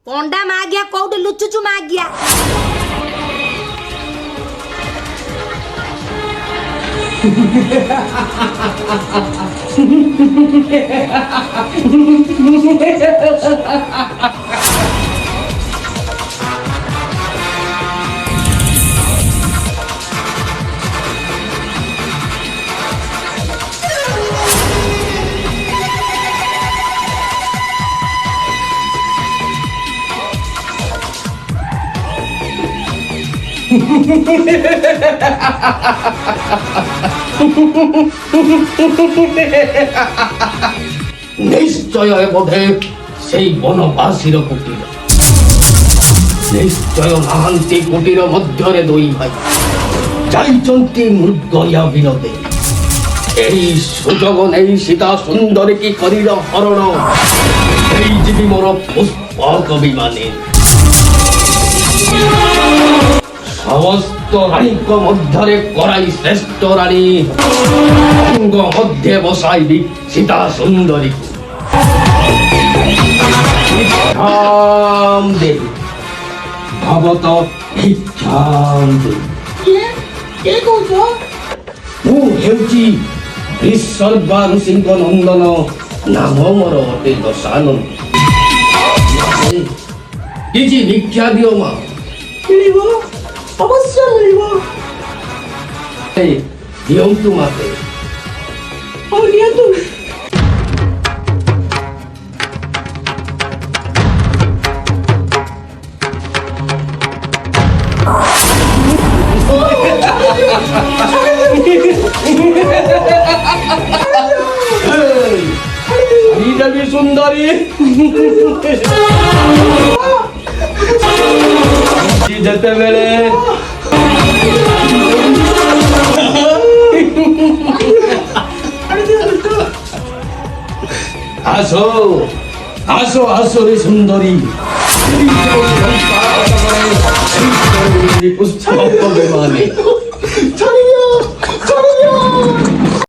कंडा मागिया कोउटे लुचुचु मागिया নিশ্চয় বোধে সেই বনবাসীর কুটির, নিশ্চয় মহান্তি কুটির মধ্যরে দুই ভাই যাইচন্তি মৃগয়া বিনোদে। এই সুযোগ নেই সীতা সুন্দরী কি করিল হরণ, এই জীবী মোর পুষ্পক বিমানে। সমস্ত রানীক মধ্যরে করাই শ্রেষ্ঠ রানী, অঙ্গ মধ্যে বসাইবি সীতা সুন্দরী। ভিক্ষাম দেবী ভবত ভিক্ষাম দেবী। কে কହୁଛ? ମୁଁ ହେଉଛି ବିସର୍ବା ଋଷିଙ୍କ ନନ୍ଦନ, ନାମ ମୋର ଅଟେ ଦଶାନନ। କିଛି ଭିକ୍ଷା ଦିଅ ମା। ମିଳିବ, ଅବଶ୍ୟ ମିଳିବ। ଦିଅନ୍ତୁ ମାତେ। ହଉ ନିଅନ୍ତୁ। দেবী সুন্দরী যেতেবেলে আসো আসো আসো রে সুন্দরী, পুষ্প বিমানে।